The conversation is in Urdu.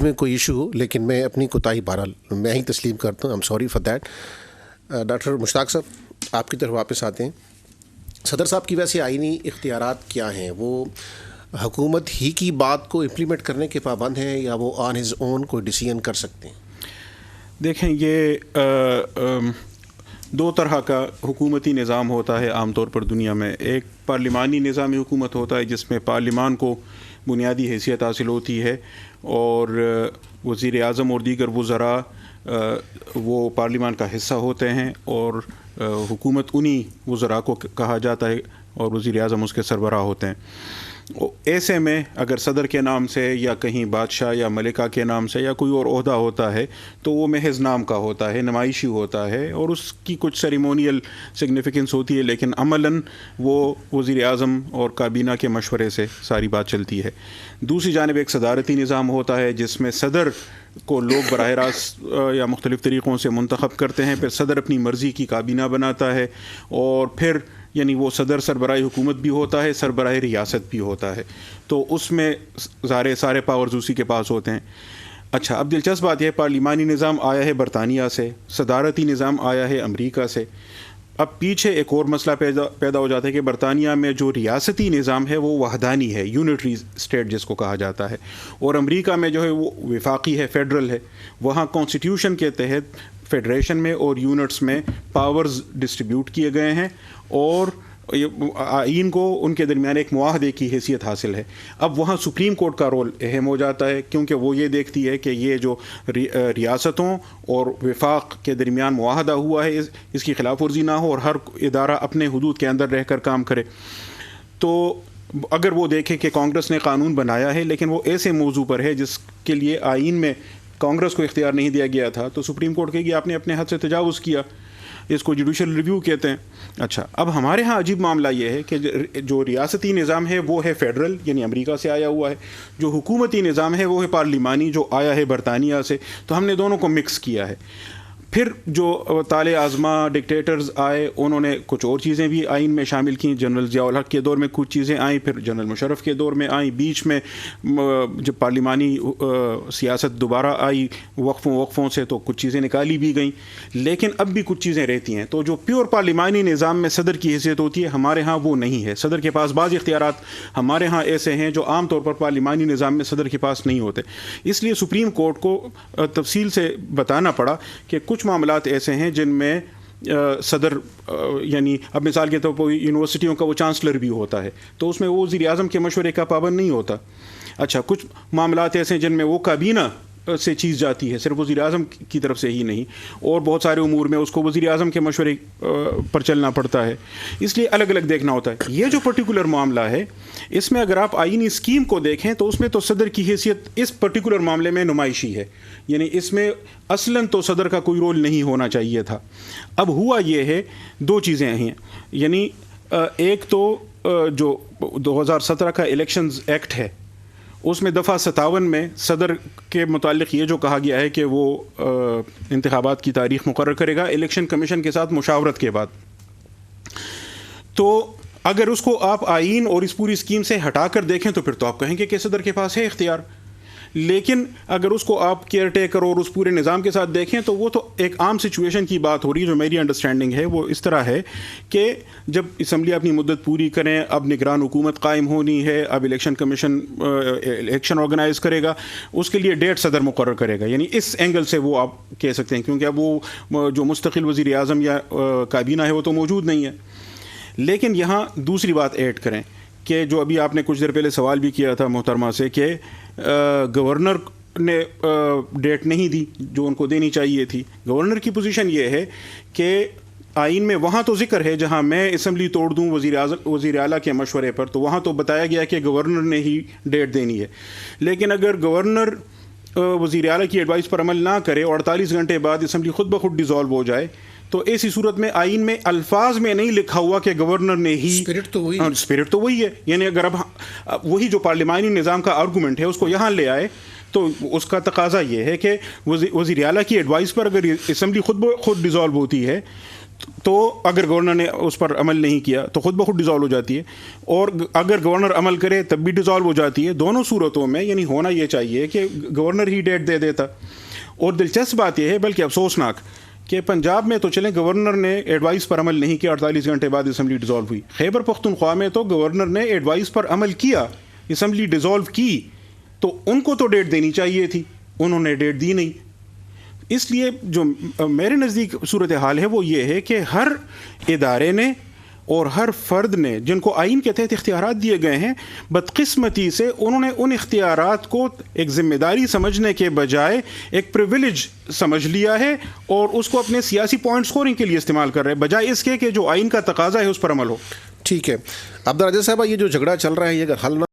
اس میں کوئی ایشو ہو، لیکن میں اپنی کوتاہی بہرحال میں ہی تسلیم کرتا ہوں. I am sorry for that. Doctor Mushtaq صاحب آپ کی طرف واپس آتے ہیں. صدر صاحب کی ویسے آئینی اختیارات کیا ہیں؟ وہ حکومت ہی کی بات کو امپلیمنٹ کرنے کے پابند ہیں یا وہ آن ہز اون کوئی ڈیسیژن کر سکتے ہیں؟ دیکھیں، یہ دو طرح کا حکومتی نظام ہوتا ہے عام طور پر دنیا میں. ایک پارلیمانی نظامی حکومت ہوتا ہے جس میں پارلیمان کو بنیادی حیثیت حاصل ہوتی ہے اور وزیر اعظم اور دیگر وزراء وہ پارلیمان کا حصہ ہوتے ہیں اور حکومت انہی وزراء کو کہا جاتا ہے اور وزیر اعظم اس کے سربراہ ہوتے ہیں. ایسے میں اگر صدر کے نام سے یا کہیں بادشاہ یا ملکہ کے نام سے یا کوئی اور عہدہ ہوتا ہے تو وہ محض نام کا ہوتا ہے، نمائشی ہوتا ہے اور اس کی کچھ سیریمونیل سگنیفیکنس ہوتی ہے، لیکن عملاً وہ وزیر اعظم اور کابینہ کے مشورے سے ساری بات چلتی ہے. دوسری جانب ایک صدارتی نظام ہوتا ہے جس میں صدر کو لوگ براہ راست یا مختلف طریقوں سے منتخب کرتے ہیں، پھر صدر اپنی مرضی کی کابینہ بناتا ہے اور پھر یعنی وہ صدر سربراہ حکومت بھی ہوتا ہے، سربراہ ریاست بھی ہوتا ہے، تو اس میں سارے پاورز اسی کے پاس ہوتے ہیں. اچھا، اب دلچسپ بات یہ، پارلیمانی نظام آیا ہے برطانیہ سے، صدارتی نظام آیا ہے امریکہ سے. اب پیچھے ایک اور مسئلہ پیدا ہو جاتا ہے کہ برطانیہ میں جو ریاستی نظام ہے وہ وحدانی ہے، یونٹری اسٹیٹ جس کو کہا جاتا ہے، اور امریکہ میں جو ہے وہ وفاقی ہے، فیڈرل ہے. وہاں کانسٹیٹیوشن کے تحت فیڈریشن میں اور یونٹس میں پاورز ڈسٹریبیوٹ کیے گئے ہیں اور آئین کو ان کے درمیان ایک معاہدے کی حیثیت حاصل ہے. اب وہاں سپریم کورٹ کا رول اہم ہو جاتا ہے کیونکہ وہ یہ دیکھتی ہے کہ یہ جو ریاستوں اور وفاق کے درمیان معاہدہ ہوا ہے اس کی خلاف ورزی نہ ہو اور ہر ادارہ اپنے حدود کے اندر رہ کر کام کرے. تو اگر وہ دیکھے کہ کانگریس نے قانون بنایا ہے لیکن وہ ایسے موضوع پر ہے جس کے لیے آئین میں کانگریس کو اختیار نہیں دیا گیا تھا، تو سپریم کورٹ کہے گی آپ نے اپنے حد سے تجاوز کیا. اس کو جوڈیشل ریویو کہتے ہیں. اچھا، اب ہمارے ہاں عجیب معاملہ یہ ہے کہ جو ریاستی نظام ہے وہ ہے فیڈرل، یعنی امریکہ سے آیا ہوا ہے. جو حکومتی نظام ہے وہ ہے پارلیمانی، جو آیا ہے برطانیہ سے. تو ہم نے دونوں کو مکس کیا ہے. پھر جو طالع آزما ڈکٹیٹرز آئے انہوں نے کچھ اور چیزیں بھی آئین میں شامل کیں. جنرل ضیاء الحق کے دور میں کچھ چیزیں آئیں، پھر جنرل مشرف کے دور میں آئیں، بیچ میں جب پارلیمانی سیاست دوبارہ آئی وقفوں سے تو کچھ چیزیں نکالی بھی گئیں، لیکن اب بھی کچھ چیزیں رہتی ہیں. تو جو پیور پارلیمانی نظام میں صدر کی حیثیت ہوتی ہے ہمارے ہاں وہ نہیں ہے. صدر کے پاس بعض اختیارات ہمارے ہاں ایسے ہیں جو عام طور پر پارلیمانی نظام میں صدر کے پاس نہیں ہوتے. اس لیے سپریم کورٹ کو تفصیل سے بتانا پڑا کہ کچھ معاملات ایسے ہیں جن میں صدر یعنی اب مثال کے طور پر یونیورسٹیوں کا وہ چانسلر بھی ہوتا ہے تو اس میں وہ وزیر اعظم کے مشورے کا پابند نہیں ہوتا. اچھا، کچھ معاملات ایسے ہیں جن میں وہ کابینہ سے چیز جاتی ہے، صرف وزیر اعظم کی طرف سے ہی نہیں، اور بہت سارے امور میں اس کو وزیر اعظم کے مشورے پر چلنا پڑتا ہے. اس لیے الگ الگ دیکھنا ہوتا ہے. یہ جو پرٹیکولر معاملہ ہے اس میں اگر آپ آئینی اسکیم کو دیکھیں تو اس میں تو صدر کی حیثیت اس پرٹیکولر معاملے میں نمائشی ہے، یعنی اس میں اصلاً تو صدر کا کوئی رول نہیں ہونا چاہیے تھا. اب ہوا یہ ہے، دو چیزیں ہیں، یعنی ایک تو جو 2017 کا الیکشنز ایکٹ ہے اس میں دفعہ 57 میں صدر کے متعلق یہ جو کہا گیا ہے کہ وہ انتخابات کی تاریخ مقرر کرے گا الیکشن کمیشن کے ساتھ مشاورت کے بعد. تو اگر اس کو آپ آئین اور اس پوری اسکیم سے ہٹا کر دیکھیں تو پھر تو آپ کہیں گے کہ صدر کے پاس ہے اختیار. لیکن اگر اس کو آپ کیئر ٹیکر اور اس پورے نظام کے ساتھ دیکھیں تو وہ تو ایک عام سچویشن کی بات ہو رہی ہے. جو میری انڈرسٹینڈنگ ہے وہ اس طرح ہے کہ جب اسمبلی اپنی مدت پوری کریں، اب نگران حکومت قائم ہونی ہے، اب الیکشن کمیشن الیکشن آرگنائز کرے گا، اس کے لیے ڈیٹ صدر مقرر کرے گا. یعنی اس اینگل سے وہ آپ کہہ سکتے ہیں کیونکہ اب وہ جو مستقل وزیر اعظم یا کابینہ ہے وہ تو موجود نہیں ہے. لیکن یہاں دوسری بات ایڈ کریں کہ جو ابھی آپ نے کچھ دیر پہلے سوال بھی کیا تھا محترمہ سے کہ گورنر نے ڈیٹ نہیں دی جو ان کو دینی چاہیے تھی. گورنر کی پوزیشن یہ ہے کہ آئین میں وہاں تو ذکر ہے جہاں میں اسمبلی توڑ دوں وزیر اعلیٰ کے مشورے پر، تو وہاں تو بتایا گیا کہ گورنر نے ہی ڈیٹ دینی ہے. لیکن اگر گورنر وزیر اعلیٰ کی ایڈوائس پر عمل نہ کرے اور 48 گھنٹے بعد اسمبلی خود بخود ڈیزالو ہو جائے تو ایسی صورت میں آئین میں الفاظ میں نہیں لکھا ہوا کہ گورنر نے ہی، اسپرٹ تو وہی ہے. یعنی اگر اب وہی جو پارلیمانی نظام کا آرگومنٹ ہے اس کو یہاں لے آئے تو اس کا تقاضا یہ ہے کہ وزیر اعلیٰ کی ایڈوائس پر اگر اسمبلی خود ڈیزالو ہوتی ہے تو اگر گورنر نے اس پر عمل نہیں کیا تو خود بخود ڈیزالو ہو جاتی ہے، اور اگر گورنر عمل کرے تب بھی ڈیزالو ہو جاتی ہے. دونوں صورتوں میں یعنی ہونا یہ چاہیے کہ گورنر ہی ڈیٹ دے دیتا. اور دلچسپ بات یہ ہے بلکہ افسوسناک کہ پنجاب میں تو چلیں گورنر نے ایڈوائس پر عمل نہیں کیا، 48 گھنٹے بعد اسمبلی ڈیزالو ہوئی. خیبر پختونخوا میں تو گورنر نے ایڈوائس پر عمل کیا، اسمبلی ڈیزالو کی، تو ان کو تو ڈیٹ دینی چاہیے تھی، انہوں نے ڈیٹ دی نہیں. اس لیے جو میرے نزدیک صورتحال ہے وہ یہ ہے کہ ہر ادارے نے اور ہر فرد نے جن کو آئین کے تحت اختیارات دیے گئے ہیں، بدقسمتی سے انہوں نے ان اختیارات کو ایک ذمہ داری سمجھنے کے بجائے ایک پریویلیج سمجھ لیا ہے اور اس کو اپنے سیاسی پوائنٹ سکورنگ کے لیے استعمال کر رہے ہیں، بجائے اس کے کہ جو آئین کا تقاضا ہے اس پر عمل ہو. ٹھیک ہے عبدالرجا صاحبہ، یہ جو جھگڑا چل رہا ہے یہ اگر حل نہ